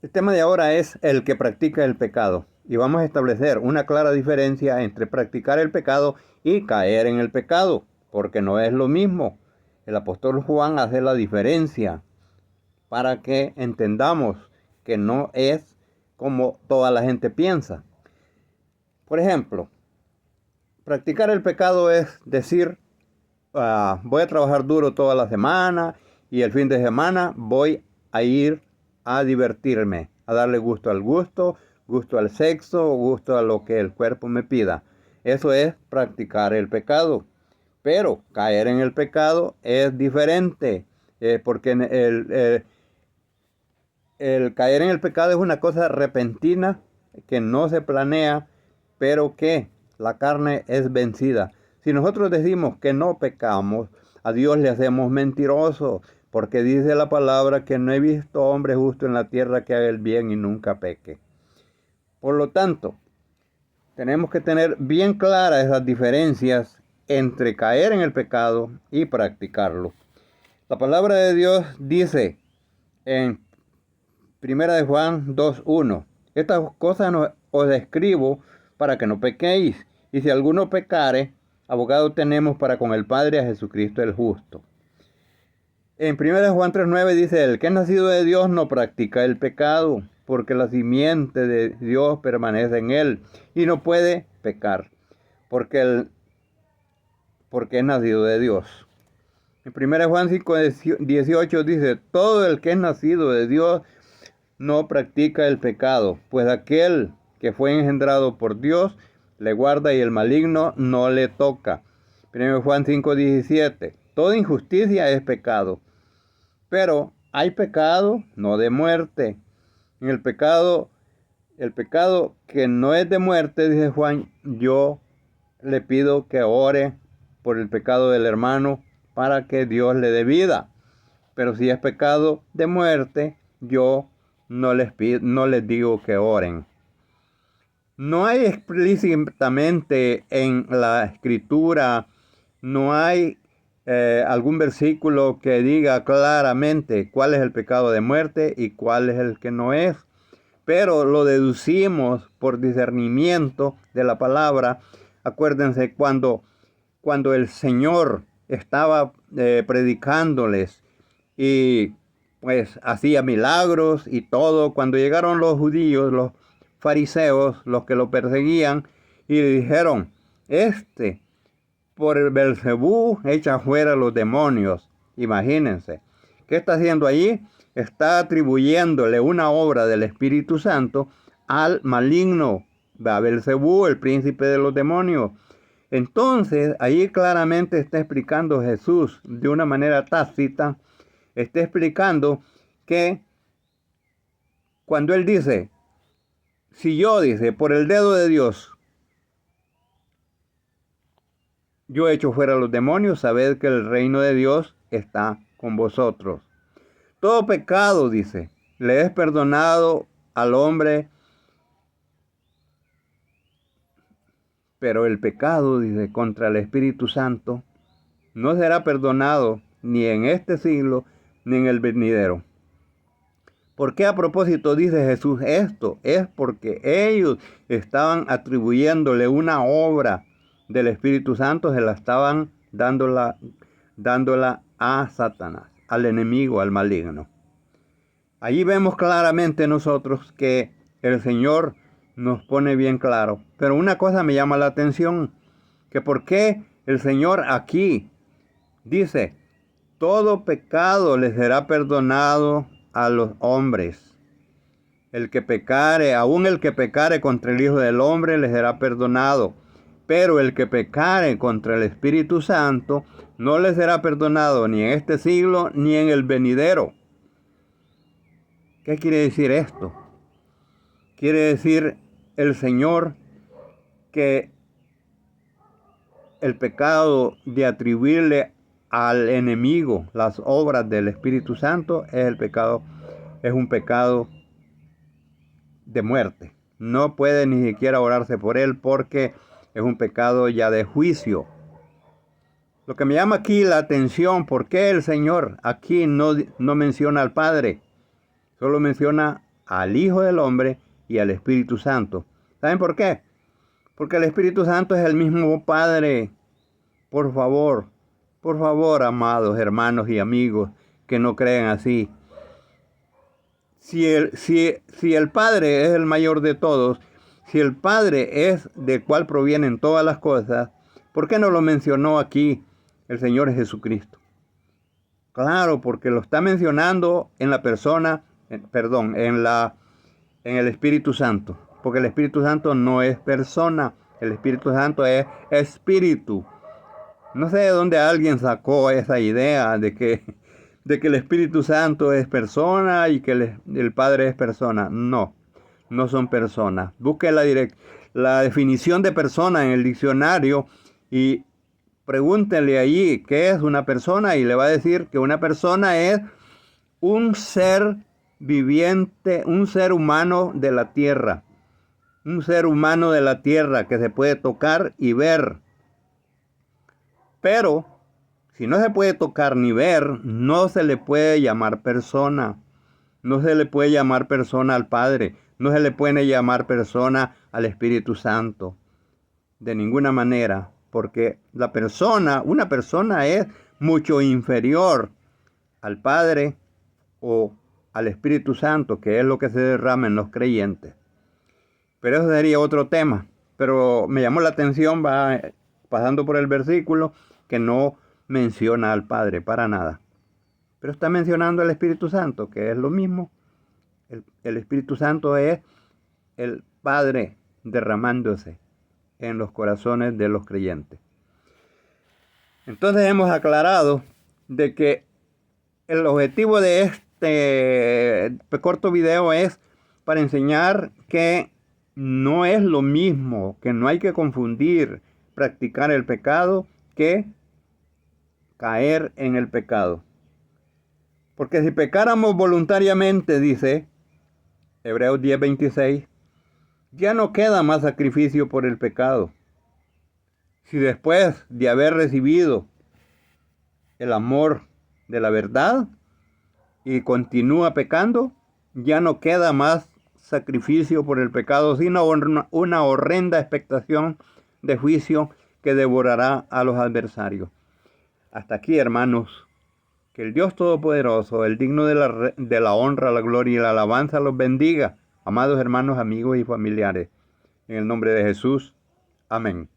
El tema de ahora es el que practica el pecado. Y vamos a establecer una clara diferencia entre practicar el pecado y caer en el pecado, porque no es lo mismo. El apóstol Juan hace la diferencia para que entendamos que no es como toda la gente piensa. Por ejemplo, practicar el pecado es decir, voy a trabajar duro toda la semana y el fin de semana voy a ir a divertirme, a darle gusto al gusto, gusto al sexo, gusto a lo que el cuerpo me pida. Eso es practicar el pecado. Pero caer en el pecado es diferente, porque el caer en el pecado es una cosa repentina que no se planea, pero que la carne es vencida. Si nosotros decimos que no pecamos, a Dios le hacemos mentiroso, porque dice la palabra que no he visto hombre justo en la tierra que haga el bien y nunca peque. Por lo tanto, tenemos que tener bien claras esas diferencias entre caer en el pecado y practicarlo. La palabra de Dios dice en Primera de Juan 2:1: estas cosas os escribo para que no pequéis, y si alguno pecare, abogado tenemos para con el Padre, a Jesucristo el justo. En 1 Juan 3:9 dice: el que es nacido de Dios no practica el pecado, porque la simiente de Dios permanece en él, y no puede pecar, porque es nacido de Dios. En 1 Juan 5:18 dice: todo el que es nacido de Dios no practica el pecado, pues aquel que fue engendrado por Dios le guarda y el maligno no le toca. 1 Juan 5:17: toda injusticia es pecado, pero hay pecado no de muerte. En el pecado que no es de muerte, dice Juan, yo le pido que ore por el pecado del hermano para que Dios le dé vida. Pero si es pecado de muerte, yo no les digo que oren. No hay explícitamente en la escritura, no hay algún versículo que diga claramente cuál es el pecado de muerte y cuál es el que no es. Pero lo deducimos por discernimiento de la palabra. Acuérdense cuando el Señor estaba predicándoles y pues hacía milagros y todo. Cuando llegaron los judíos, los fariseos, los que lo perseguían, y le dijeron: por el Belcebú echa fuera los demonios. Imagínense, ¿qué está haciendo allí? Está atribuyéndole una obra del Espíritu Santo al maligno, a Belcebú, el príncipe de los demonios. Entonces, ahí claramente está explicando Jesús de una manera tácita, está explicando que cuando él dice, si yo, dice, por el dedo de Dios, yo echo fuera a los demonios, sabed que el reino de Dios está con vosotros. Todo pecado, dice, le es perdonado al hombre, pero el pecado, dice, contra el Espíritu Santo, no será perdonado ni en este siglo ni en el venidero. ¿Por qué a propósito dice Jesús esto? Es porque ellos estaban atribuyéndole una obra del Espíritu Santo, se la estaban dándola a Satanás, al enemigo, al maligno. Allí vemos claramente nosotros que el Señor nos pone bien claro. Pero una cosa me llama la atención, que por qué el Señor aquí dice, todo pecado le será perdonado a los hombres. El que pecare, aún el que pecare contra el Hijo del Hombre, le será perdonado. Pero el que pecare contra el Espíritu Santo, no le será perdonado ni en este siglo ni en el venidero. ¿Qué quiere decir esto? Quiere decir el Señor que el pecado de atribuirle al enemigo las obras del Espíritu Santo es un pecado de muerte. No puede ni siquiera orarse por él porque es un pecado ya de juicio. Lo que me llama aquí la atención, ¿por qué el Señor aquí no menciona al Padre? Solo menciona al Hijo del Hombre y al Espíritu Santo. ¿Saben por qué? Porque el Espíritu Santo es el mismo Padre. Por favor, amados hermanos y amigos que no creen así. Si el Padre es el mayor de todos, si el Padre es del cual provienen todas las cosas, ¿por qué no lo mencionó aquí el Señor Jesucristo? Claro, porque lo está mencionando en la persona, en el Espíritu Santo. Porque el Espíritu Santo no es persona, el Espíritu Santo es espíritu. No sé de dónde alguien sacó esa idea de que el Espíritu Santo es persona y que el Padre es persona. No, no son personas. Busque la definición de persona en el diccionario y pregúntenle allí qué es una persona y le va a decir que una persona es un ser viviente, un ser humano de la tierra. Un ser humano de la tierra que se puede tocar y ver. Pero si no se puede tocar ni ver, no se le puede llamar persona. No se le puede llamar persona al Padre. No se le puede llamar persona al Espíritu Santo. De ninguna manera. Porque una persona es mucho inferior al Padre o al Espíritu Santo, que es lo que se derrama en los creyentes. Pero eso sería otro tema. Pero me llamó la atención, pasando por el versículo, que no menciona al Padre para nada. Pero está mencionando al Espíritu Santo, que es lo mismo. El Espíritu Santo es el Padre derramándose en los corazones de los creyentes. Entonces hemos aclarado de que el objetivo de este corto video es para enseñar que no es lo mismo, que no hay que confundir practicar el pecado que caer en el pecado. Porque si pecáramos voluntariamente, dice Hebreos 10:26, ya no queda más sacrificio por el pecado. Si después de haber recibido el amor de la verdad y continúa pecando, ya no queda más sacrificio por el pecado, sino una horrenda expectación de juicio que devorará a los adversarios. Hasta aquí, hermanos. Que el Dios Todopoderoso, el digno de la honra, la gloria y la alabanza, los bendiga, amados hermanos, amigos y familiares. En el nombre de Jesús. Amén.